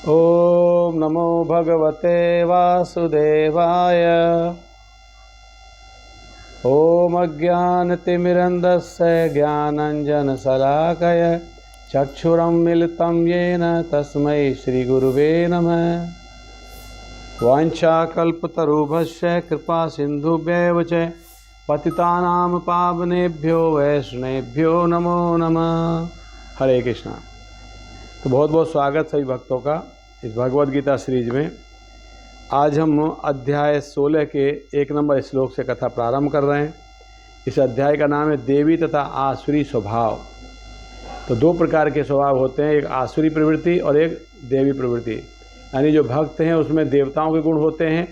ओम नमो भगवते वासुदेवाय। ओम अज्ञानतिमिरन्धस्य ज्ञानाञ्जनशलाकया चक्षुरुन्मीलितं येन तस्मै श्रीगुरुवे नमः। वाञ्छाकल्पतरुभ्यश्च कृपासिन्धुभ्येव च पतितानां पावनेभ्यो वैष्णवेभ्यो नमो नमः। हरे कृष्णा। तो बहुत बहुत स्वागत सभी भक्तों का इस भगवद गीता सीरीज में। आज हम अध्याय 16 के 1 नंबर श्लोक से कथा प्रारंभ कर रहे हैं। इस अध्याय का नाम है देवी तथा आसुरी स्वभाव। तो दो प्रकार के स्वभाव होते हैं, एक आसुरी प्रवृत्ति और एक देवी प्रवृत्ति। यानी जो भक्त हैं उसमें देवताओं के गुण होते हैं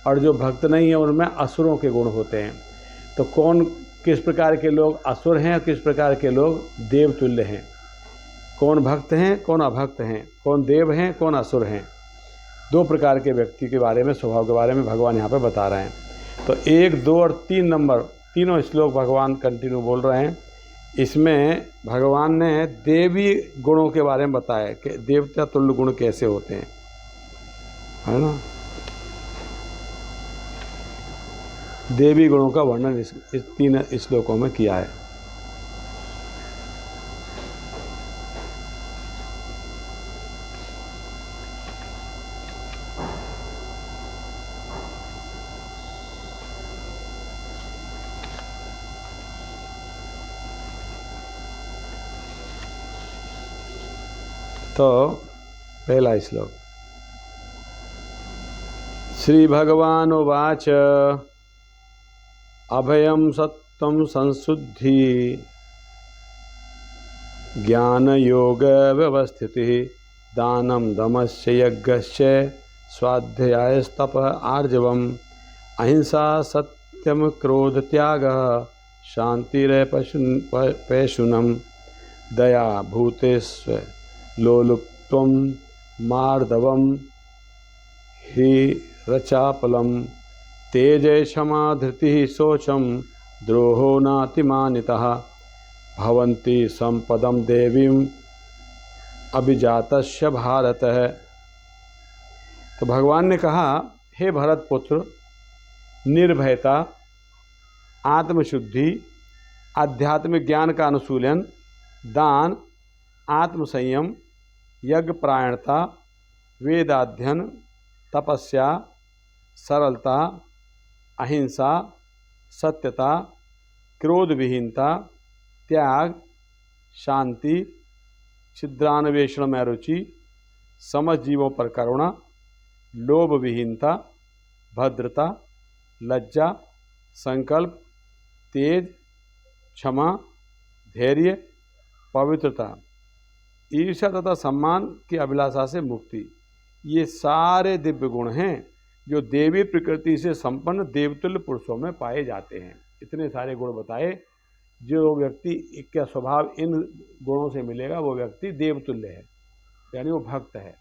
और जो भक्त नहीं हैं उनमें असुरों के गुण होते हैं। तो कौन किस प्रकार के लोग असुर हैं और किस प्रकार के लोग देवतुल्य हैं, कौन भक्त हैं कौन अभक्त हैं, कौन देव हैं कौन असुर हैं, दो प्रकार के व्यक्ति के बारे में, स्वभाव के बारे में भगवान यहाँ पर बता रहे हैं। तो 1, 2 और 3 नंबर तीनों श्लोक भगवान कंटिन्यू बोल रहे हैं। इसमें भगवान ने देवी गुणों के बारे में बताया कि देवता तुल्य गुण कैसे होते हैं, है ना। देवी गुणों का वर्णन इस 3 श्लोकों में किया है। तो पहला श्लोक, श्री भगवान उवाच अभयं सत्वं संशुद्धि ज्ञान योग व्यवस्थितिः दानं दमस्य यज्ञश्च स्वाध्यायस्तप आर्जवम् अहिंसा सत्यम क्रोध त्यागः शान्तिरपैशुनम दया भूतेष्व लोलुप्त्वं मार्दवम् हि रचापलम तेजय क्षमा धृतिः शोचम द्रोहो नातिमानितः भवन्ति संपदम देवीं अभिजातस्य भारत। तो भगवान ने कहा, हे भरत पुत्र, निर्भयता, आत्मशुद्धि, आध्यात्मिक ज्ञान का अनुशीलन, दान, आत्मसंयम, यज्ञ परायणता, वेदाध्ययन, तपस्या, सरलता, अहिंसा, सत्यता, क्रोध विहीनता, त्याग, शांति, छिद्रान्वेषण में रुचि, समझ जीवों पर करुणा, लोभ विहीनता, भद्रता, लज्जा, संकल्प, तेज, क्षमा, धैर्य, पवित्रता, ईर्ष्या तथा सम्मान की अभिलाषा से मुक्ति, ये सारे दिव्य गुण हैं जो देवी प्रकृति से संपन्न देवतुल्य पुरुषों में पाए जाते हैं। इतने सारे गुण बताए। जो व्यक्ति का स्वभाव इन गुणों से मिलेगा वो व्यक्ति देवतुल्य है, यानी वो भक्त है।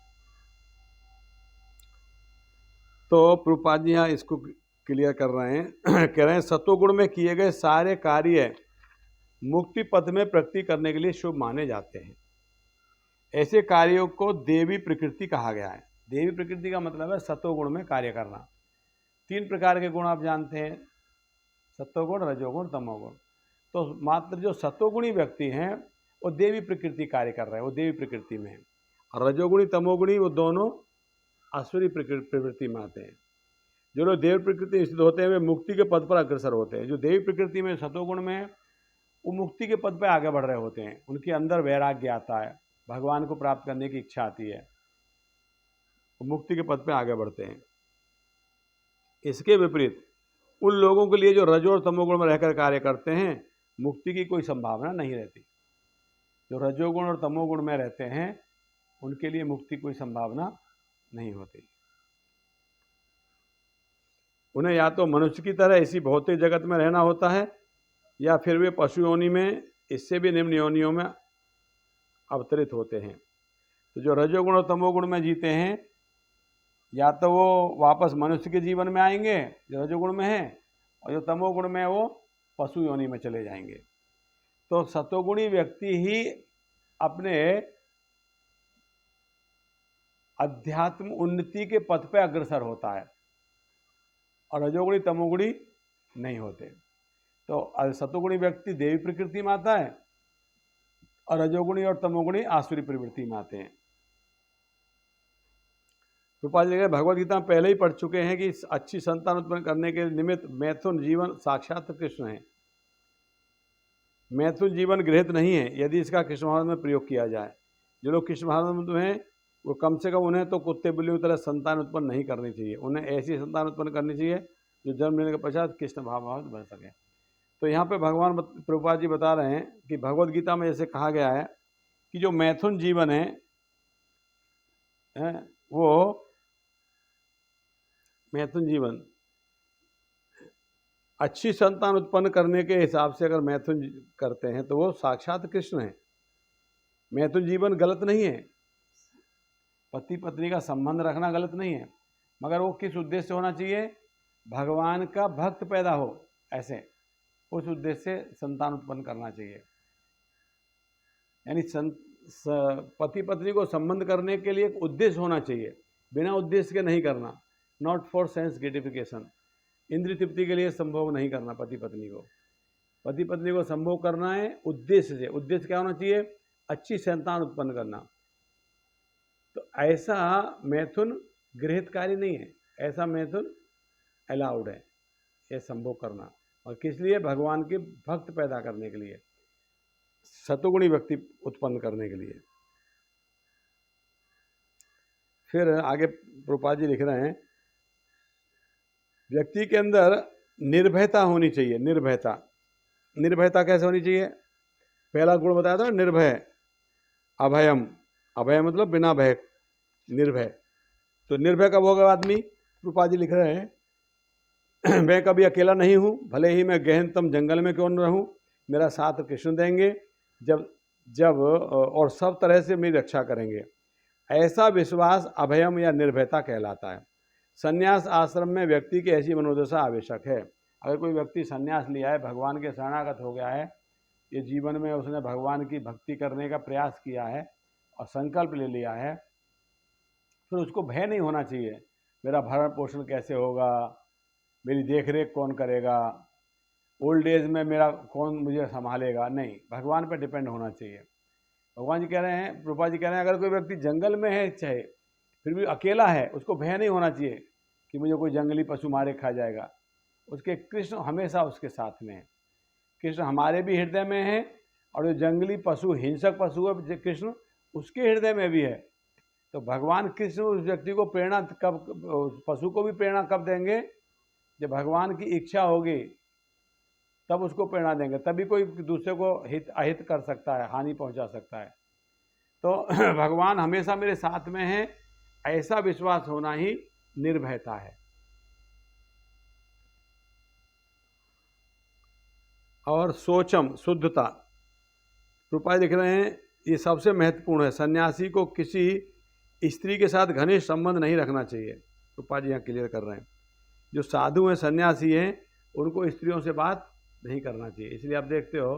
तो प्रभुपाद जी यहाँ इसको क्लियर कर रहे हैं कह रहे हैं सत्वगुण में किए गए सारे कार्य मुक्ति पथ में प्रगति करने के लिए शुभ माने जाते हैं। ऐसे कार्यों को देवी प्रकृति कहा गया है। देवी प्रकृति का मतलब है सत्वगुण में कार्य करना। 3 प्रकार के गुण आप जानते हैं, सत्वगुण, रजोगुण, तमोगुण। तो मात्र जो सत्वगुणी व्यक्ति हैं वो देवी प्रकृति कार्य कर रहे हैं, वो देवी प्रकृति में है। और रजोगुणी तमोगुणी वो दोनों आसुरी प्रवृत्ति में आते हैं। जो लोग देव प्रकृति स्थित होते हैं वे मुक्ति के पद पर अग्रसर होते हैं। जो देवी प्रकृति में सत्वगुण में है वो मुक्ति के पद पर आगे बढ़ रहे होते हैं। उनके अंदर वैराग्य आता है, भगवान को प्राप्त करने की इच्छा आती है, वो मुक्ति के पद पर आगे बढ़ते हैं। इसके विपरीत उन लोगों के लिए जो रजो और तमोगुण में रहकर कार्य करते हैं मुक्ति की कोई संभावना नहीं रहती। जो रजोगुण और तमोगुण में रहते हैं उनके लिए मुक्ति की कोई संभावना नहीं होती। उन्हें या तो मनुष्य की तरह इसी भौतिक जगत में रहना होता है या फिर वे पशु योनि में, इससे भी निम्न योनियों में अवतरित होते हैं। तो जो रजोगुण और तमोगुण में जीते हैं या तो वो वापस मनुष्य के जीवन में आएंगे जो रजोगुण में है, और जो तमोगुण में वो पशु योनि में चले जाएंगे। तो सतोगुणी व्यक्ति ही अपने अध्यात्म उन्नति के पथ पे अग्रसर होता है और रजोगुणी तमोगुणी नहीं होते। तो सतोगुणी व्यक्ति देवी प्रकृति में आता है और रजोगुणी और तमोगुणी आसुरी प्रवृत्ति में आते हैं। रूपाल जी भगवद गीता में पहले ही पढ़ चुके हैं कि अच्छी संतान उत्पन्न करने के निमित्त मैथुन जीवन साक्षात कृष्ण है। मैथुन जीवन गृहित नहीं है यदि इसका कृष्ण महाराज में प्रयोग किया जाए। जो लोग कृष्ण महाराज में हैं वो कम से कम उन्हें तो कुत्ते बिल्लियों की तरह संतान उत्पन्न नहीं करनी चाहिए। उन्हें ऐसी संतान उत्पन्न करनी चाहिए जो जन्म लेने के पश्चात कृष्ण भाव बन सके। तो यहाँ पे भगवान प्रभुपाद जी बता रहे हैं कि भगवद गीता में जैसे कहा गया है कि जो मैथुन जीवन है वो मैथुन जीवन अच्छी संतान उत्पन्न करने के हिसाब से अगर मैथुन करते हैं तो वो साक्षात कृष्ण है। मैथुन जीवन गलत नहीं है, पति पत्नी का संबंध रखना गलत नहीं है, मगर वो किस उद्देश्य से होना चाहिए? भगवान का भक्त पैदा हो, ऐसे उस उद्देश्य से संतान उत्पन्न करना चाहिए। यानी पति पत्नी को संबंध करने के लिए एक उद्देश्य होना चाहिए, बिना उद्देश्य के नहीं करना। नॉट फॉर सेंस ग्रेटिफिकेशन, इंद्रिय तृप्ति के लिए संभोग नहीं करना। पति पत्नी को संभोग करना है उद्देश्य से। उद्देश्य क्या होना चाहिए? अच्छी संतान उत्पन्न करना। तो ऐसा मैथुन गृहितकारी नहीं है, ऐसा मैथुन अलाउड है, ये संभोग करना। और किस लिए? भगवान के भक्त पैदा करने के लिए, सतोगुणी व्यक्ति उत्पन्न करने के लिए। फिर आगे प्रभुपाद जी लिख रहे हैं, व्यक्ति के अंदर निर्भयता होनी चाहिए। निर्भयता कैसे होनी चाहिए? पहला गुण बताया था, निर्भय। अभयम, अभय मतलब बिना भय, निर्भय। तो निर्भय कब होगा आदमी? प्रभुपाद जी लिख रहे हैं, मैं कभी अकेला नहीं हूँ, भले ही मैं गहनतम जंगल में क्यों न रहूँ, मेरा साथ कृष्ण देंगे जब और सब तरह से मेरी रक्षा करेंगे। ऐसा विश्वास अभयम या निर्भयता कहलाता है। संन्यास आश्रम में व्यक्ति की ऐसी मनोदशा आवश्यक है। अगर कोई व्यक्ति संन्यास लिया है, भगवान के शरणागत हो गया है, ये जीवन में उसने भगवान की भक्ति करने का प्रयास किया है और संकल्प ले लिया है, फिर उसको भय नहीं होना चाहिए, मेरा भरण पोषण कैसे होगा, मेरी देखरेख कौन करेगा, ओल्ड एज में मेरा कौन मुझे संभालेगा। नहीं, भगवान पर डिपेंड होना चाहिए। भगवान जी कह रहे हैं, प्रभुपाद जी कह रहे हैं, अगर कोई व्यक्ति जंगल में है चाहे फिर भी अकेला है, उसको भय नहीं होना चाहिए कि मुझे कोई जंगली पशु मारे खा जाएगा। उसके कृष्ण हमेशा उसके साथ में है। कृष्ण हमारे भी हृदय में है और जो जंगली पशु, हिंसक पशु है, कृष्ण उसके हृदय में भी है। तो भगवान कृष्ण उस व्यक्ति को प्रेरणा कब, पशु को भी प्रेरणा कब देंगे? जब भगवान की इच्छा होगी तब उसको प्रेरणा देंगे, तभी कोई दूसरे को अहित कर सकता है, हानि पहुंचा सकता है। तो भगवान हमेशा मेरे साथ में है, ऐसा विश्वास होना ही निर्भयता है। और सोचम, शुद्धता। रूपाय लिख रहे हैं, ये सबसे महत्वपूर्ण है। सन्यासी को किसी स्त्री के साथ घनिष्ठ संबंध नहीं रखना चाहिए। रूपा जी यहाँ क्लियर कर रहे हैं, जो साधु हैं, सन्यासी हैं, उनको स्त्रियों से बात नहीं करना चाहिए। इसलिए आप देखते हो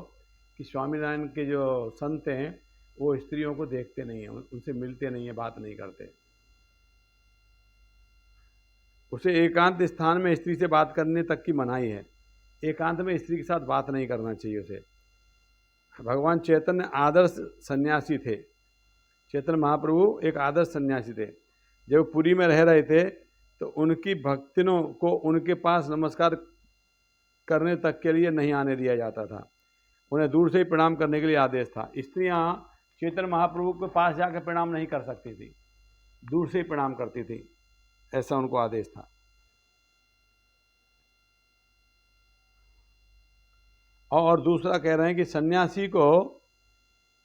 कि स्वामीनारायण के जो संत हैं वो स्त्रियों को देखते नहीं हैं, उनसे मिलते नहीं हैं, बात नहीं करते। उसे एकांत स्थान में स्त्री से बात करने तक की मनाही है। एकांत में स्त्री के साथ बात नहीं करना चाहिए उसे। भगवान चैतन्य आदर्श सन्यासी थे। चैतन्य महाप्रभु एक आदर्श सन्यासी थे। जब पुरी में रह रहे थे तो उनकी भक्तिनों को उनके पास नमस्कार करने तक के लिए नहीं आने दिया जाता था, उन्हें दूर से ही प्रणाम करने के लिए आदेश था। स्त्रियां चैतन्य महाप्रभु के पास जाकर प्रणाम नहीं कर सकती थी, दूर से ही प्रणाम करती थी, ऐसा उनको आदेश था। और दूसरा कह रहे हैं कि सन्यासी को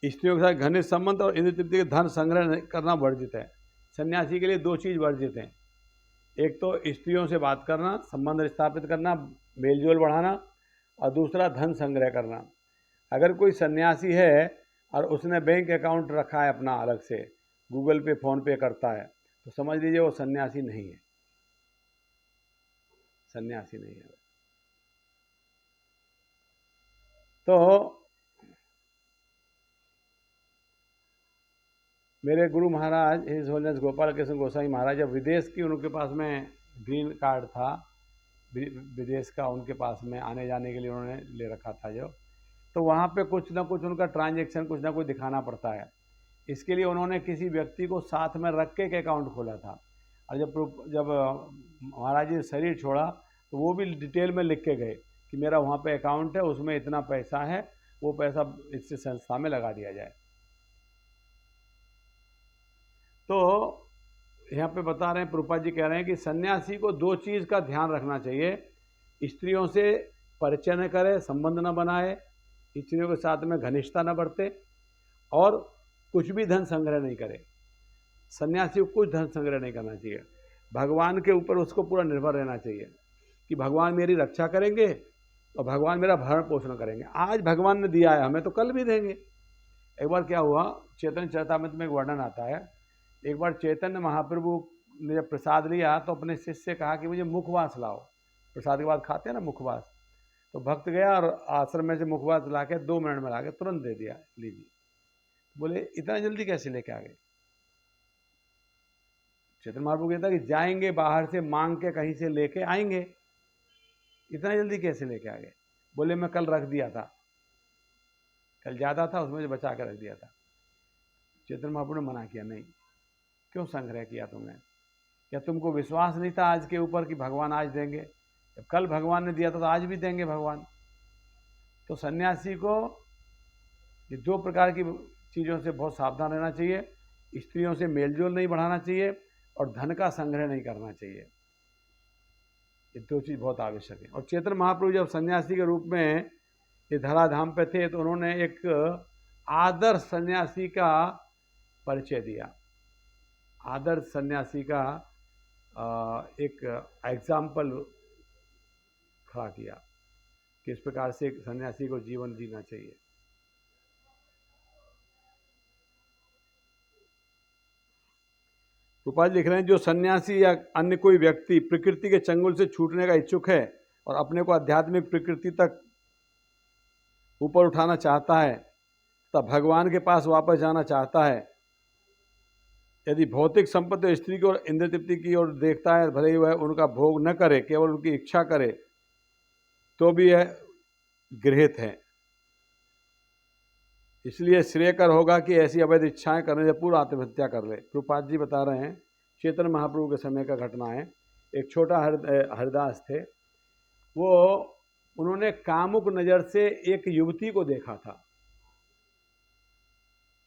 स्त्रियों के साथ घनिष्ठ संबंध और इंद्रिय तृप्ति के धन संग्रह करना वर्जित है। सन्यासी के लिए दो चीज़ वर्जित हैं, एक तो स्त्रियों से बात करना, संबंध स्थापित करना, मेलजोल बढ़ाना, और दूसरा धन संग्रह करना। अगर कोई सन्यासी है और उसने बैंक अकाउंट रखा है अपना अलग से, गूगल पे फोन पे करता है, तो समझ लीजिए वो सन्यासी नहीं है, सन्यासी नहीं है। तो मेरे गुरु महाराज हिज होलीनेस गोपाल कृष्ण गोसाई महाराज जब विदेश की उनके पास में ग्रीन कार्ड था, विदेश का उनके पास में आने जाने के लिए उन्होंने ले रखा था जो, तो वहाँ पे कुछ ना कुछ उनका ट्रांजैक्शन कुछ ना कुछ दिखाना पड़ता है। इसके लिए उन्होंने किसी व्यक्ति को साथ में रख के एक अकाउंट खोला था, और जब महाराज जी ने शरीर छोड़ा तो वो भी डिटेल में लिख के गए कि मेरा वहाँ पे अकाउंट है, उसमें इतना पैसा है, वो पैसा इससे संस्था में लगा दिया जाए। तो यहाँ पे बता रहे हैं, प्रभुपाद जी कह रहे हैं कि सन्यासी को दो चीज़ का ध्यान रखना चाहिए, स्त्रियों से परिचय न करे, संबंध न बनाए, स्त्रियों के साथ में घनिष्ठता न बरते, और कुछ भी धन संग्रह नहीं करे। सन्यासी को कुछ धन संग्रह नहीं करना चाहिए, भगवान के ऊपर उसको पूरा निर्भर रहना चाहिए कि भगवान मेरी रक्षा करेंगे और भगवान मेरा भरण पोषण करेंगे। आज भगवान ने दिया है हमें तो कल भी देंगे। एक बार क्या हुआ, चैतन्य चरितामृत में एक वर्णन आता है, एक बार चैतन्य महाप्रभु ने जब प्रसाद लिया तो अपने शिष्य से कहा कि मुझे मुखवास लाओ। प्रसाद के बाद खाते हैं ना मुखवास, तो भक्त गया और आश्रम में से मुखवास ला के 2 मिनट में ला के तुरंत दे दिया, लीजिए। बोले इतना जल्दी कैसे लेके आ गए? चैतन्य महाप्रभु कहता कि जाएंगे बाहर से मांग के कहीं से लेके आएंगे, इतना जल्दी कैसे लेके आ गए? बोले मैं कल रख दिया था, कल ज़्यादा था उसमें से बचा कर रख दिया था। चैतन्य महाप्रभु ने मना किया, नहीं, क्यों संग्रह किया तुमने? क्या तुमको विश्वास नहीं था आज के ऊपर कि भगवान आज देंगे? जब कल भगवान ने दिया था तो आज भी देंगे भगवान। तो सन्यासी को ये 2 प्रकार की चीज़ों से बहुत सावधान रहना चाहिए, स्त्रियों से मेलजोल नहीं बढ़ाना चाहिए और धन का संग्रह नहीं करना चाहिए। ये 2 चीज़ बहुत आवश्यक है। और चैतन्य महाप्रभु जब सन्यासी के रूप में ये धराधाम पे थे तो उन्होंने एक आदर्श सन्यासी का परिचय दिया, आदर्श सन्यासी का एक एग्जाम्पल खड़ा किया, किस प्रकार से एक सन्यासी को जीवन जीना चाहिए। रूपाल लिख रहे हैं, जो सन्यासी या अन्य कोई व्यक्ति प्रकृति के चंगुल से छूटने का इच्छुक है और अपने को आध्यात्मिक प्रकृति तक ऊपर उठाना चाहता है, तब भगवान के पास वापस जाना चाहता है, यदि भौतिक संपत्ति स्त्री की और इंद्र तृप्ति की ओर देखता है, भले ही वह उनका भोग न करे, केवल उनकी इच्छा करे, तो भी यह गृहीत है। इसलिए श्रेयकर होगा कि ऐसी अवैध इच्छाएं करने से पूर्व आत्महत्या कर ले। प्रभुपाद जी बता रहे हैं, चैतन्य महाप्रभु के समय का घटना है। एक छोटा हरिदास थे, वो उन्होंने कामुक नज़र से एक युवती को देखा था,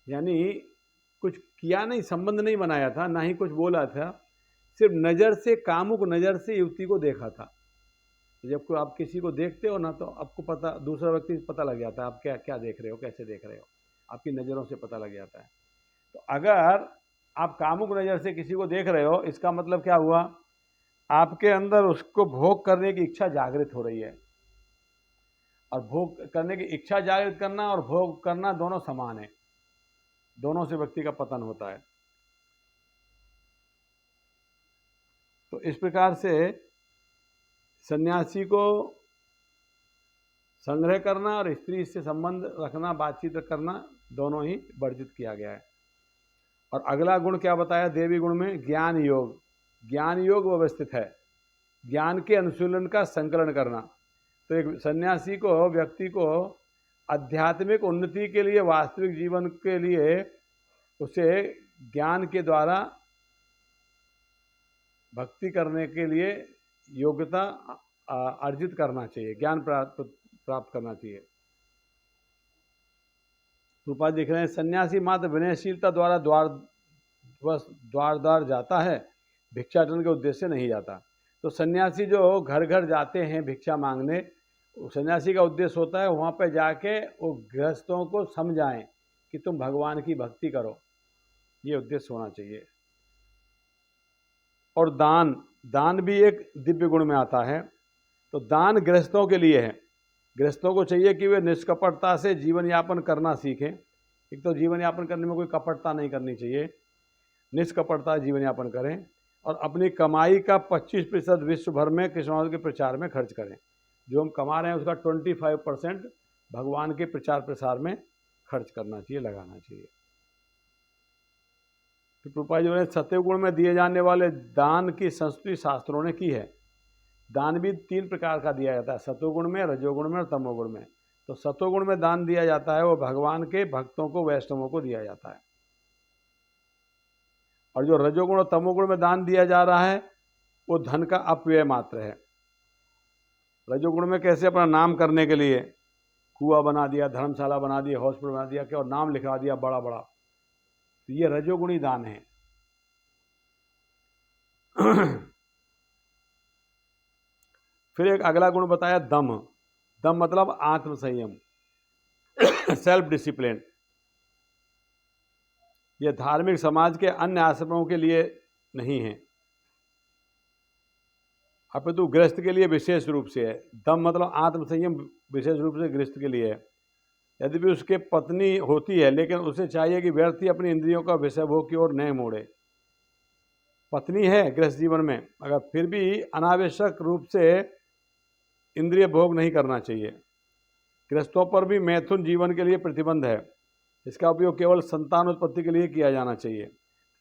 यानी कुछ किया नहीं, संबंध नहीं बनाया था, ना ही कुछ बोला था, सिर्फ नज़र से, कामुक नज़र से युवती को देखा था। जब कोई आप किसी को देखते हो ना तो आपको पता, दूसरा व्यक्ति पता लग जाता है आप क्या क्या देख रहे हो, कैसे देख रहे हो, आपकी नज़रों से पता लग जाता है। तो अगर आप कामुक नज़र से किसी को देख रहे हो, इसका मतलब क्या हुआ, आपके अंदर उसको भोग करने की इच्छा जागृत हो रही है। और भोग करने की इच्छा जागृत करना और भोग करना दोनों समान है, दोनों से व्यक्ति का पतन होता है। तो इस प्रकार से सन्यासी को संग्रह करना और स्त्री से संबंध रखना, बातचीत करना, दोनों ही वर्जित किया गया है। और अगला गुण क्या बताया देवी गुण में, ज्ञान योग। ज्ञान योग व्यवस्थित है, ज्ञान के अनुशीलन का संकलन करना। तो एक सन्यासी को, व्यक्ति को आध्यात्मिक उन्नति के लिए, वास्तविक जीवन के लिए उसे ज्ञान के द्वारा भक्ति करने के लिए योग्यता अर्जित करना चाहिए, ज्ञान प्राप्त करना चाहिए। रूपा देख रहे हैं, सन्यासी मात्र विनयशीलता द्वारा द्वार जाता है, भिक्षाटन के उद्देश्य से नहीं जाता। तो सन्यासी जो घर घर जाते हैं भिक्षा मांगने, सन्यासी का उद्देश्य होता है वहाँ पे जाके वो गृहस्थों को समझाएं कि तुम भगवान की भक्ति करो, ये उद्देश्य होना चाहिए। और दान, दान भी एक दिव्य गुण में आता है। तो दान गृहस्थों के लिए है, गृहस्थों को चाहिए कि वे निष्कपटता से जीवन यापन करना सीखें। एक तो जीवन यापन करने में कोई कपटता नहीं करनी चाहिए, निष्कपटता जीवन यापन करें और अपनी कमाई का 25% विश्व भर में कृष्ण के प्रचार में खर्च करें। जो हम कमा रहे हैं उसका 25% भगवान के प्रचार प्रसार में खर्च करना चाहिए, लगाना चाहिए। फिर प्रभुपाद जी बोले सत्वगुण में दिए जाने वाले दान की संस्तुति शास्त्रों ने की है। दान भी 3 प्रकार का दिया जाता है, सत्वगुण में, रजोगुण में और तमोगुण में। तो सत्वगुण में दान दिया जाता है वो भगवान के भक्तों को, वैष्णवों को दिया जाता है। और जो रजोगुण और तमोगुण में दान दिया जा रहा है वो धन का अपव्यय मात्र है। रजोगुण में कैसे अपना नाम करने के लिए कुआं बना दिया, धर्मशाला बना दिया, हॉस्पिटल बना दिया, क्या और नाम लिखवा दिया बड़ा बड़ा, तो ये रजोगुणी दान है। फिर एक अगला गुण बताया दम। दम मतलब आत्मसंयम, सेल्फ डिसिप्लिन। यह धार्मिक समाज के अन्य आश्रमों के लिए नहीं है, अपितु गृहस्थ के लिए विशेष रूप से है। दम मतलब आत्मसंयम विशेष रूप से गृहस्थ के लिए है। यद्यपि उसके पत्नी होती है लेकिन उसे चाहिए कि व्यर्थ ही अपनी इंद्रियों का विषय भोग की ओर न मोड़े। पत्नी है गृहस्थ जीवन में, अगर फिर भी अनावश्यक रूप से इंद्रिय भोग नहीं करना चाहिए। गृहस्थों पर भी मैथुन जीवन के लिए प्रतिबंध है, इसका उपयोग केवल संतान उत्पत्ति के लिए किया जाना चाहिए।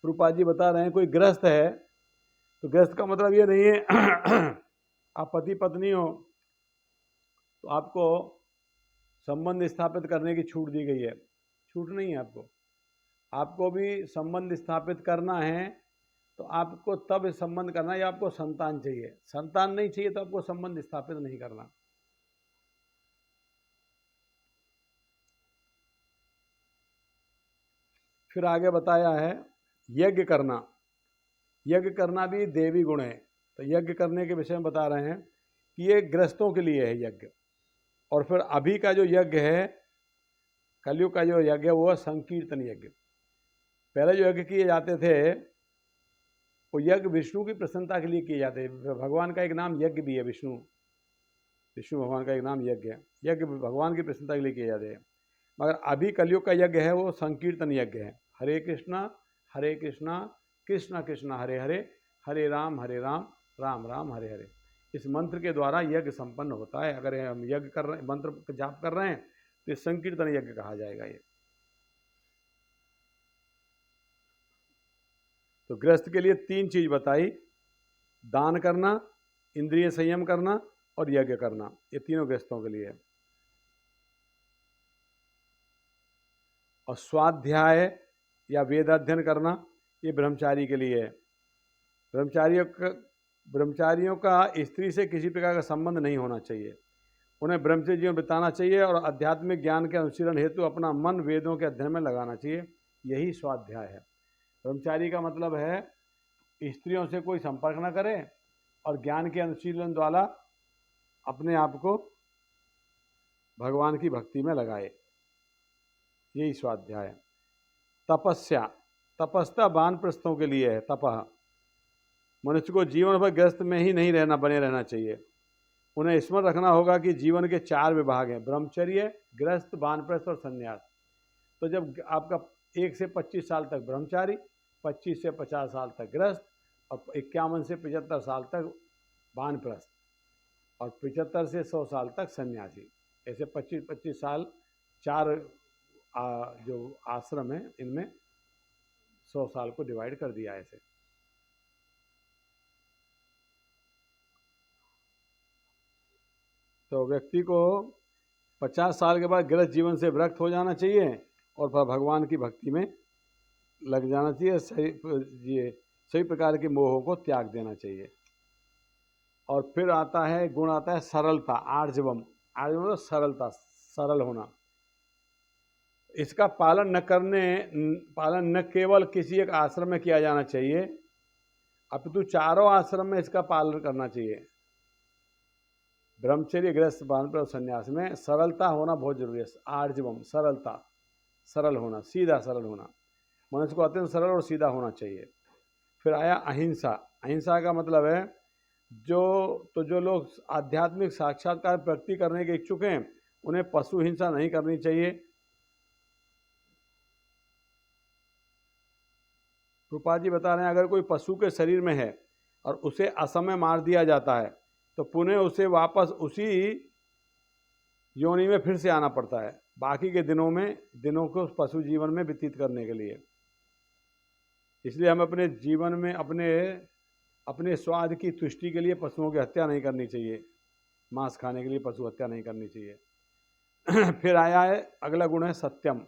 प्रभुपाद जी बता रहे हैं कोई गृहस्थ है तो गृहस्थ का मतलब ये नहीं है आप पति पत्नी हो तो आपको संबंध स्थापित करने की छूट दी गई है। छूट नहीं है आपको, आपको भी संबंध स्थापित करना है तो आपको तब संबंध करना है या आपको संतान चाहिए। संतान नहीं चाहिए तो आपको संबंध स्थापित नहीं करना। फिर आगे बताया है यज्ञ करना। यज्ञ करना भी देवी गुण है। तो यज्ञ करने के विषय में बता रहे हैं कि ये गृहस्थों के लिए है यज्ञ। और फिर अभी का जो यज्ञ है, कलयुग का जो यज्ञ है वो है संकीर्तन यज्ञ। पहले जो यज्ञ किए जाते थे वो यज्ञ विष्णु की प्रसन्नता के लिए किए जाते हैं। भगवान का एक नाम यज्ञ भी है, विष्णु भगवान का एक नाम यज्ञ है। यज्ञ भगवान की प्रसन्नता के लिए किए जाते हैं। मगर अभी कलयुग का यज्ञ है वो संकीर्तन यज्ञ है। हरे कृष्णा कृष्णा कृष्णा हरे हरे, हरे राम राम राम हरे हरे। इस मंत्र के द्वारा यज्ञ संपन्न होता है। अगर हम यज्ञ कर रहे हैं, मंत्र जाप कर रहे हैं तो इस संकीर्तन यज्ञ कहा जाएगा ये। तो गृहस्थ के लिए 3 चीज बताई, दान करना, इंद्रिय संयम करना और यज्ञ करना। ये तीनों गृहस्थों के लिए है। और स्वाध्याय या वेद अध्ययन करना ये ब्रह्मचारी के लिए है। ब्रह्मचारियों का स्त्री से किसी प्रकार का संबंध नहीं होना चाहिए। उन्हें ब्रह्मचर्य जीवन बिताना चाहिए और आध्यात्मिक ज्ञान के अनुशीलन हेतु अपना मन वेदों के अध्ययन में लगाना चाहिए। यही स्वाध्याय है। ब्रह्मचारी का मतलब है स्त्रियों से कोई संपर्क न करे और ज्ञान के अनुशीलन द्वारा अपने आप को भगवान की भक्ति में लगाए। यही स्वाध्याय है। तपस्या, तपस्या वानप्रस्थों के लिए है। तपः मनुष्य को जीवन भर गृहस्थ में ही नहीं बने रहना चाहिए। उन्हें स्मरण रखना होगा कि जीवन के 4 विभाग हैं, ब्रह्मचर्य, गृहस्थ, वानप्रस्थ और संन्यास। तो जब आपका 1 से 25 साल तक ब्रह्मचारी, 25 से 50 साल तक गृहस्थ और 51 से 75 साल तक वानप्रस्थ और 75 से 100 साल तक सन्यासी। ऐसे 25-25 साल 4 जो आश्रम है इनमें 100 साल को डिवाइड कर दिया ऐसे। तो व्यक्ति को 50 साल के बाद गृहस्थ जीवन से विरक्त हो जाना चाहिए और फिर भगवान की भक्ति में लग जाना चाहिए। सही प्रकार के मोहों को त्याग देना चाहिए। और फिर आता है गुण, आता है सरलता, आर्जवम। आर्जवम मतलब सरलता, सरल होना। इसका पालन न केवल किसी एक आश्रम में किया जाना चाहिए अपितु चारों आश्रम में इसका पालन करना चाहिए। ब्रह्मचर्य, गृहस्थ, वानप्रस्थ और संन्यास में सरलता होना बहुत जरूरी है। आर्जवम, सरलता, सरल होना, सीधा सरल होना। मनुष्य को अत्यंत सरल और सीधा होना चाहिए। फिर आया अहिंसा। अहिंसा का मतलब है जो लोग आध्यात्मिक साक्षात्कार प्राप्ति करने के इच्छुक हैं उन्हें पशु हिंसा नहीं करनी चाहिए। प्रभुपाद जी बता रहे हैं अगर कोई पशु के शरीर में है और उसे असमय मार दिया जाता है तो पुनः उसे वापस उसी योनि में फिर से आना पड़ता है बाकी के दिनों को उस पशु जीवन में व्यतीत करने के लिए। इसलिए हम अपने जीवन में अपने स्वाद की तुष्टि के लिए पशुओं की हत्या नहीं करनी चाहिए, मांस खाने के लिए पशु हत्या नहीं करनी चाहिए। फिर आया है अगला गुण है सत्यम।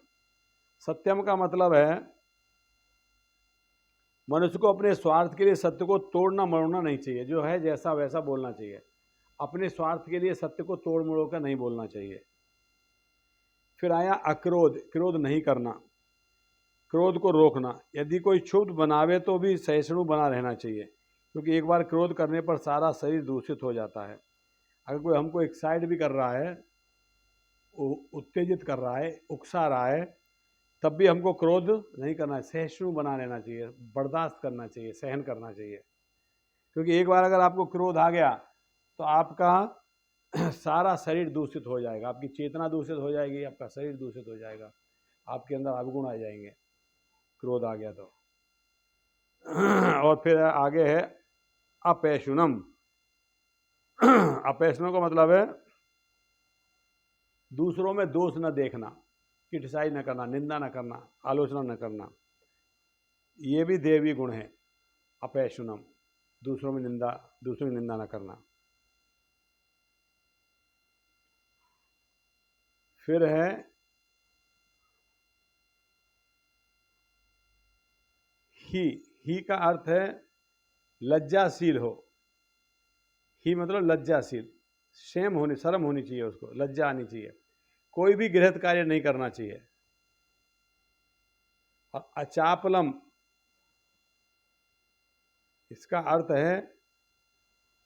सत्यम का मतलब है मनुष्य को अपने स्वार्थ के लिए सत्य को तोड़ना मरोड़ना नहीं चाहिए, जो है जैसा वैसा बोलना चाहिए। अपने स्वार्थ के लिए सत्य को तोड़ मरोड़ कर नहीं बोलना चाहिए। फिर आया अक्रोध, क्रोध नहीं करना, क्रोध को रोकना। यदि कोई क्षुब्ध बनावे तो भी सहिष्णु बना रहना चाहिए, क्योंकि एक बार क्रोध करने पर सारा शरीर दूषित हो जाता है। अगर कोई हमको एक्साइट भी कर रहा है, उत्तेजित कर रहा है, उकसा रहा है, तब भी हमको क्रोध नहीं करना है, सहिष्णु बना लेना चाहिए, बर्दाश्त करना चाहिए, सहन करना चाहिए। क्योंकि एक बार अगर आपको क्रोध आ गया तो आपका सारा शरीर दूषित हो जाएगा, आपकी चेतना दूषित हो जाएगी, आपका शरीर दूषित हो जाएगा, आपके अंदर अवगुण आ जाएंगे क्रोध आ गया तो। और फिर आगे है अपैशुनम। अपैशुनम का मतलब है दूसरों में दोष न देखना, क्रिटिसाइज न करना, निंदा न करना, आलोचना न करना। ये भी देवी गुण है, अपैशुनम, दूसरों की निंदा न करना। फिर है ही का अर्थ है लज्जाशील हो। ही मतलब लज्जाशील, शर्म होनी चाहिए, उसको लज्जा आनी चाहिए, कोई भी गृहस्थ कार्य नहीं करना चाहिए। और अचापलम, इसका अर्थ है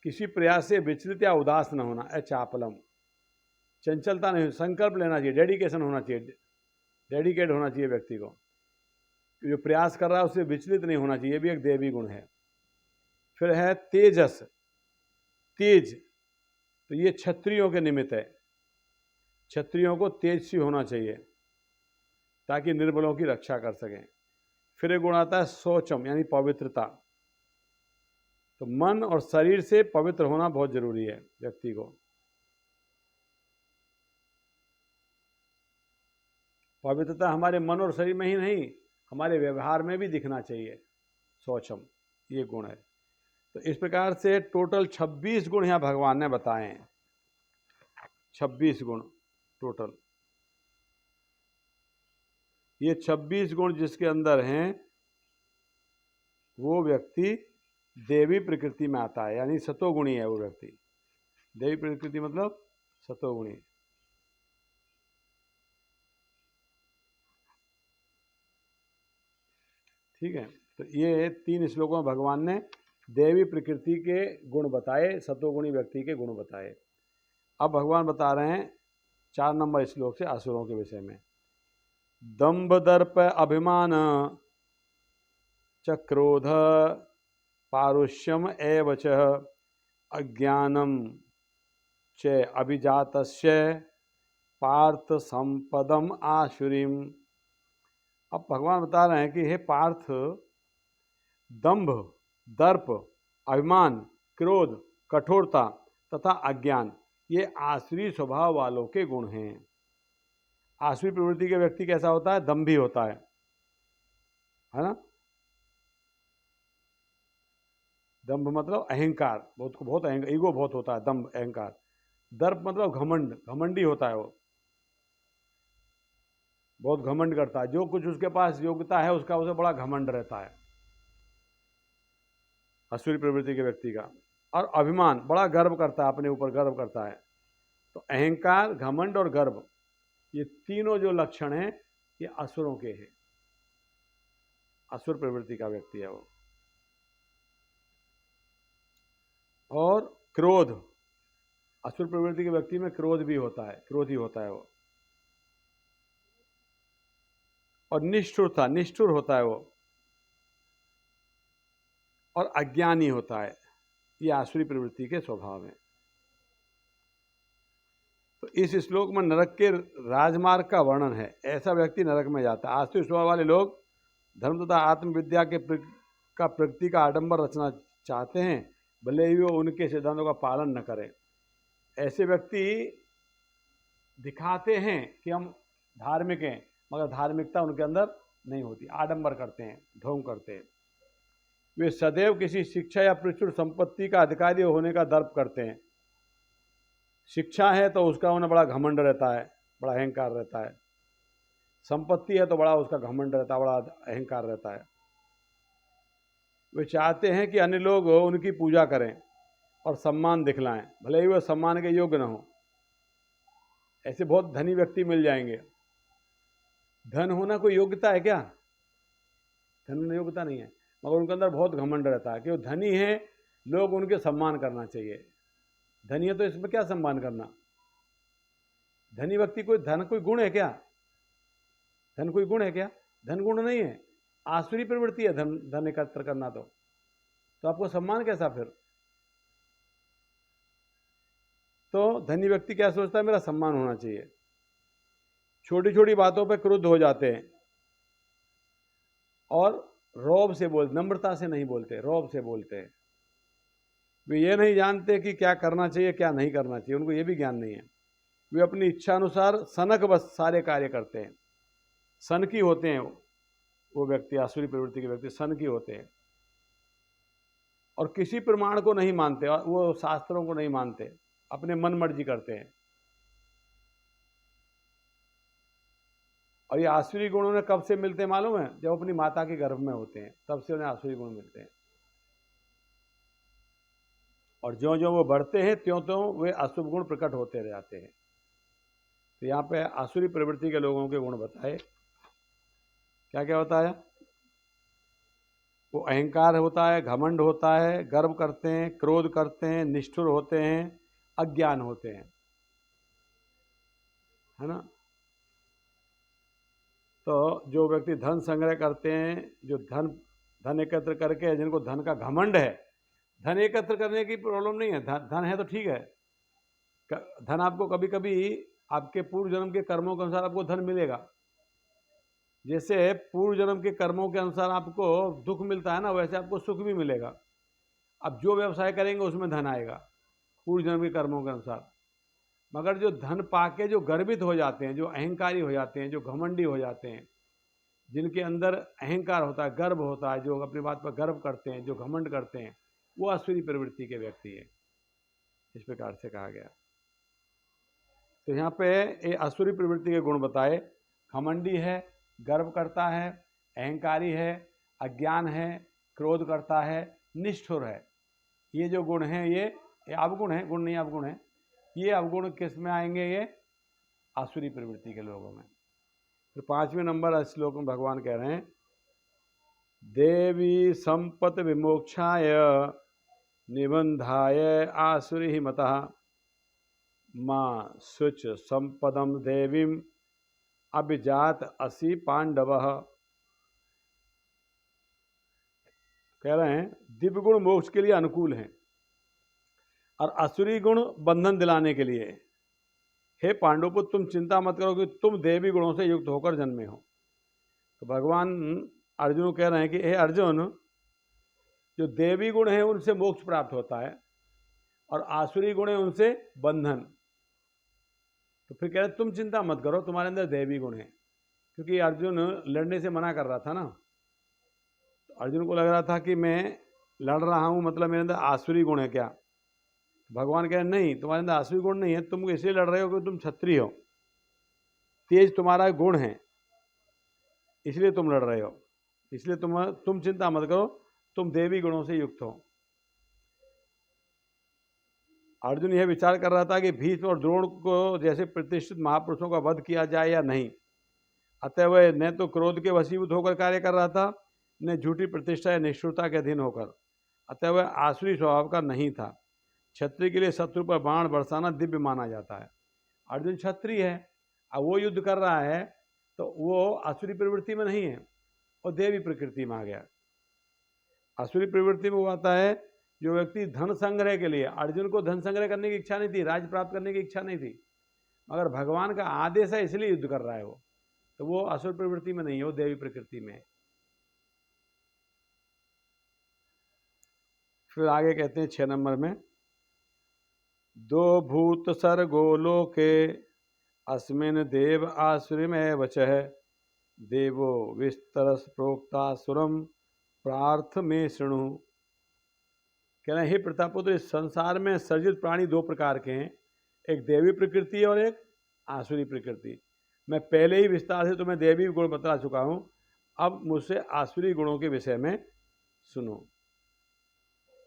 किसी प्रयास से विचलित या उदास न होना। अचापलम, चंचलता नहीं, संकल्प लेना चाहिए, डेडिकेशन होना चाहिए, डेडिकेट होना चाहिए व्यक्ति को, जो प्रयास कर रहा है उससे विचलित नहीं होना चाहिए, ये भी एक देवी गुण है। फिर है तेजस, तेज, तो ये क्षत्रियों के निमित्त है, क्षत्रियों को तेजस्वी होना चाहिए ताकि निर्बलों की रक्षा कर सकें। फिर एक गुण आता है शौचम, यानी पवित्रता। तो मन और शरीर से पवित्र होना बहुत जरूरी है व्यक्ति को। पवित्रता हमारे मन और शरीर में ही नहीं, हमारे व्यवहार में भी दिखना चाहिए, शौचम, ये गुण है। तो इस प्रकार से टोटल 26 गुण यहाँ भगवान ने बताए हैं, 26 गुण टोटल। ये 26 गुण जिसके अंदर हैं वो व्यक्ति देवी प्रकृति में आता है, यानी सतोगुणी है वो व्यक्ति। देवी प्रकृति मतलब सतोगुणी। ठीक है, तो ये 3 श्लोकों में भगवान ने देवी प्रकृति के गुण बताए, सतोगुणी व्यक्ति के गुण बताए। अब भगवान बता रहे हैं 4 नंबर श्लोक से असुरों के विषय में। दंभ दर्प अभिमान च क्रोध पारुष्यम एव च अज्ञानम च अभिजातस्य पार्थ संपदम आसुरीम। अब भगवान बता रहे हैं कि हे पार्थ, दंभ, दर्प, अभिमान, क्रोध, कठोरता तथा अज्ञान, ये आसुरी स्वभाव वालों के गुण हैं। आसुरी प्रवृत्ति के व्यक्ति कैसा होता है? दंभी होता है ना। दंभ मतलब अहंकार, बहुत अहंकार, ईगो बहुत होता है, दंभ अहंकार। दर्प मतलब घमंड, घमंडी होता है वो, बहुत घमंड करता है, जो कुछ उसके पास योग्यता है उसका उसे बड़ा घमंड रहता है आसुरी प्रवृत्ति के व्यक्ति का। और अभिमान, बड़ा गर्व करता है, अपने ऊपर गर्व करता है। तो अहंकार, घमंड और गर्व, ये तीनों जो लक्षण हैं ये असुरों के हैं, असुर प्रवृत्ति का व्यक्ति है वो। और क्रोध, असुर प्रवृत्ति के व्यक्ति में क्रोध भी होता है, क्रोधी होता है वो। और निष्ठुरता, निष्ठुर होता है वो। और अज्ञानी होता है, ये आसुरी प्रवृत्ति के स्वभाव हैं। तो इस श्लोक में नरक के राजमार्ग का वर्णन है। ऐसा व्यक्ति नरक में जाता है। आसुरी स्वभाव वाले लोग धर्म तथा आत्मविद्या के प्रकृति का आडंबर रचना चाहते हैं, भले ही वो उनके सिद्धांतों का पालन न करें। ऐसे व्यक्ति दिखाते हैं कि हम धार्मिक हैं, मगर धार्मिकता उनके अंदर नहीं होती, आडंबर करते हैं, ढोंग करते हैं। वे सदैव किसी शिक्षा या प्रचुर संपत्ति का अधिकारी होने का दर्प करते हैं। शिक्षा है तो उसका उन्हें बड़ा घमंड रहता है, बड़ा अहंकार रहता है। संपत्ति है तो बड़ा उसका घमंड रहता है, बड़ा अहंकार रहता है। वे चाहते हैं कि अन्य लोग उनकी पूजा करें और सम्मान दिखलाएं, भले ही वह सम्मान के योग्य न हो। ऐसे बहुत धनी व्यक्ति मिल जाएंगे। धन होना कोई योग्यता है क्या? धन होना योग्यता नहीं है, मगर उनके अंदर बहुत घमंड रहता है कि वो धनी है, लोग उनके सम्मान करना चाहिए। धनी है तो इसमें क्या सम्मान करना? धनी व्यक्ति धन कोई गुण है क्या? धन कोई गुण है क्या? धन गुण नहीं है, आसुरी प्रवृत्ति है धन एकत्र करना। तो आपको सम्मान कैसा फिर? तो धनी व्यक्ति क्या सोचता है? मेरा सम्मान होना चाहिए। छोटी छोटी बातों पर क्रुद्ध हो जाते हैं और रौब से बोलते, नम्रता से नहीं बोलते, रौब से बोलते हैं। वे ये नहीं जानते कि क्या करना चाहिए क्या नहीं करना चाहिए, उनको ये भी ज्ञान नहीं है। वे अपनी इच्छा अनुसार सनक बस सारे कार्य करते हैं। सनकी होते हैं वो व्यक्ति, आसुरी प्रवृत्ति के व्यक्ति सनकी होते हैं और किसी प्रमाण को नहीं मानते, वो शास्त्रों को नहीं मानते, अपने मन मर्जी करते हैं। और ये आसुरी गुण उन्हें कब से मिलते हैं मालूम है? जब अपनी माता के गर्भ में होते हैं, तब से उन्हें आसुरी गुण मिलते हैं। और ज्यों ज्यों वो बढ़ते हैं त्यों त्यों वे अशुभ गुण प्रकट होते जाते हैं। तो यहाँ पे आसुरी प्रवृत्ति के लोगों के गुण बताए। क्या क्या होता है? वो अहंकार होता है, घमंड होता है, गर्व करते हैं, क्रोध करते हैं, निष्ठुर होते हैं, अज्ञान होते हैं, है ना। तो जो व्यक्ति धन संग्रह करते हैं, जो धन एकत्र करके, जिनको धन का घमंड है, धन एकत्र करने की प्रॉब्लम नहीं है, धन है तो ठीक है। धन आपको कभी कभी आपके पूर्व जन्म के कर्मों के अनुसार आपको धन मिलेगा। जैसे पूर्व जन्म के कर्मों के अनुसार आपको दुख मिलता है ना, वैसे आपको सुख भी मिलेगा। अब जो व्यवसाय करेंगे उसमें धन आएगा पूर्व जन्म के कर्मों के अनुसार। मगर जो धन पाके जो गर्वित हो जाते हैं, जो अहंकारी हो जाते हैं, जो घमंडी हो जाते हैं, जिनके अंदर अहंकार होता है, गर्व होता है, जो अपनी बात पर गर्व करते हैं, जो घमंड करते हैं, वो आसुरी प्रवृत्ति के व्यक्ति है। इस प्रकार से कहा गया। तो यहाँ पे ये आसुरी प्रवृत्ति के गुण बताए। घमंडी है, गर्व करता है, अहंकारी है, अज्ञान है, क्रोध करता है, निष्ठुर है। ये जो गुण हैं ये अवगुण है, गुण नहीं अवगुण है। ये अवगुण किस में आएंगे? ये आसुरी प्रवृत्ति के लोगों में। फिर 5वें नंबर श्लोक में भगवान कह रहे हैं, देवी संपत विमोक्षाय निबंधाय आसुरी मतः मां शुच संपदम देवीम अभिजात असि पांडव। कह रहे हैं दिव्य गुण मोक्ष के लिए अनुकूल हैं और असुरी गुण बंधन दिलाने के लिए। हे पांडवपुत्र, तुम चिंता मत करो कि तुम देवी गुणों से युक्त होकर जन्मे हो। तो भगवान अर्जुन को कह रहे हैं कि हे अर्जुन, जो देवी गुण है उनसे मोक्ष प्राप्त होता है और आसुरी गुण है उनसे बंधन। तो फिर कह रहे तुम चिंता मत करो, तुम्हारे अंदर देवी गुण है। क्योंकि अर्जुन लड़ने से मना कर रहा था ना, तो अर्जुन को लग रहा था कि मैं लड़ रहा हूँ मतलब मेरे अंदर आसुरी गुण है क्या। भगवान कह रहे नहीं, तुम्हारे अंदर आसुरी गुण नहीं है, तुम इसलिए लड़ रहे हो क्योंकि तुम क्षत्रिय हो, तेज तुम्हारा गुण है, इसलिए तुम लड़ रहे हो। इसलिए तुम चिंता मत करो, तुम देवी गुणों से युक्त हो। अर्जुन यह विचार कर रहा था कि भीष्म और द्रोण को जैसे प्रतिष्ठित महापुरुषों का वध किया जाए या नहीं। अतः वह न तो क्रोध के वशीभूत होकर कार्य कर रहा था, न झूठी प्रतिष्ठा या निष्ठुरता के अधीन होकर। अतः वह आसुरी स्वभाव का नहीं था। क्षत्रिय के लिए शत्रु पर बाण बरसाना दिव्य माना जाता है। अर्जुन क्षत्रिय है, अब वो युद्ध कर रहा है तो वो आसुरी प्रवृत्ति में नहीं है, और देवी प्रकृति में आ गया। आसुरी प्रवृत्ति में वो आता है जो व्यक्ति धन संग्रह के लिए, अर्जुन को धन संग्रह करने की इच्छा नहीं थी, राज्य प्राप्त करने की इच्छा नहीं थी, मगर भगवान का आदेश है इसलिए युद्ध कर रहा है वो, तो वो आसुर प्रवृत्ति में नहीं है, वो देवी प्रकृति में है। फिर आगे कहते हैं 6 नंबर में, दो भूत सर्गो लोके अस्मिन् देव आसुरी में वचः देवो विस्तरस प्रोक्ता सुरम प्रार्थ में शृणु। कह रहे हैं हे प्रतापुत्र, इस संसार में सर्जित प्राणी दो प्रकार के हैं, एक देवी प्रकृति और एक आसुरी प्रकृति। मैं पहले ही विस्तार से तुम्हें देवी गुण बता चुका हूं, अब मुझसे आसुरी गुणों के विषय में सुनो।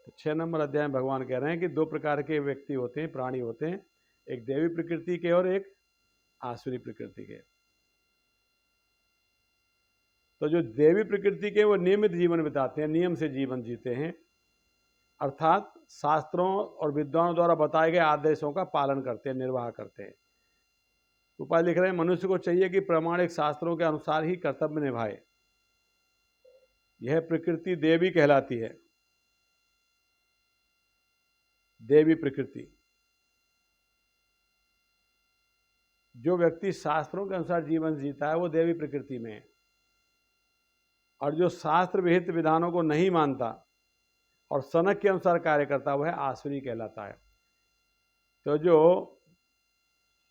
तो 6 नंबर अध्याय में भगवान कह रहे हैं कि दो प्रकार के व्यक्ति होते हैं, प्राणी होते हैं, एक देवी प्रकृति के और एक आसुरी प्रकृति के। तो जो देवी प्रकृति के वो नियमित जीवन बिताते हैं, नियम से जीवन जीते हैं, अर्थात शास्त्रों और विद्वानों द्वारा बताए गए आदेशों का पालन करते हैं, निर्वाह करते हैं। उपाय लिख रहे हैं मनुष्य को चाहिए कि प्रामाणिक शास्त्रों के अनुसार ही कर्तव्य निभाए। यह प्रकृति देवी कहलाती है, देवी प्रकृति। जो व्यक्ति शास्त्रों के अनुसार जीवन जीता है वो देवी प्रकृति में है, और जो शास्त्र विहित विधानों को नहीं मानता और सनक के अनुसार कार्य करता है वह आसुरी कहलाता है। तो जो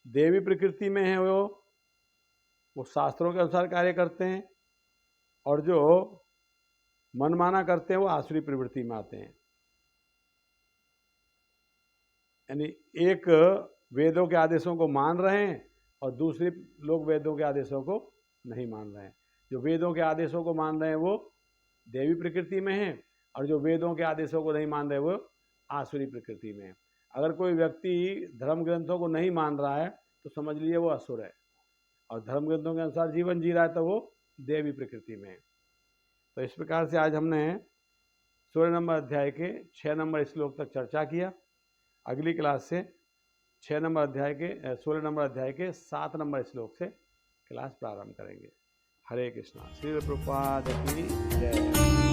देवी प्रकृति में है वो शास्त्रों के अनुसार कार्य करते हैं, और जो मनमाना करते हैं वो आसुरी प्रवृत्ति में आते हैं। यानी एक वेदों के आदेशों को मान रहे हैं और दूसरे लोग वेदों के आदेशों को नहीं मान रहे हैं। जो वेदों के आदेशों को मान रहे हैं वो देवी प्रकृति में हैं, और जो वेदों के आदेशों को नहीं मान रहे वो आसुरी प्रकृति में है। अगर कोई व्यक्ति धर्म ग्रंथों को नहीं मान रहा है तो समझ लीजिए वो असुर है, और धर्म ग्रंथों के अनुसार जीवन जी रहा है तो वो देवी प्रकृति में है। तो इस प्रकार से आज हमने 16 नंबर अध्याय के 6 नंबर श्लोक तक चर्चा किया। अगली क्लास से 6 नंबर अध्याय के 16 नंबर अध्याय के 7 नंबर श्लोक से क्लास प्रारंभ करेंगे। हरे कृष्णा। श्री प्रभुपाद की जय।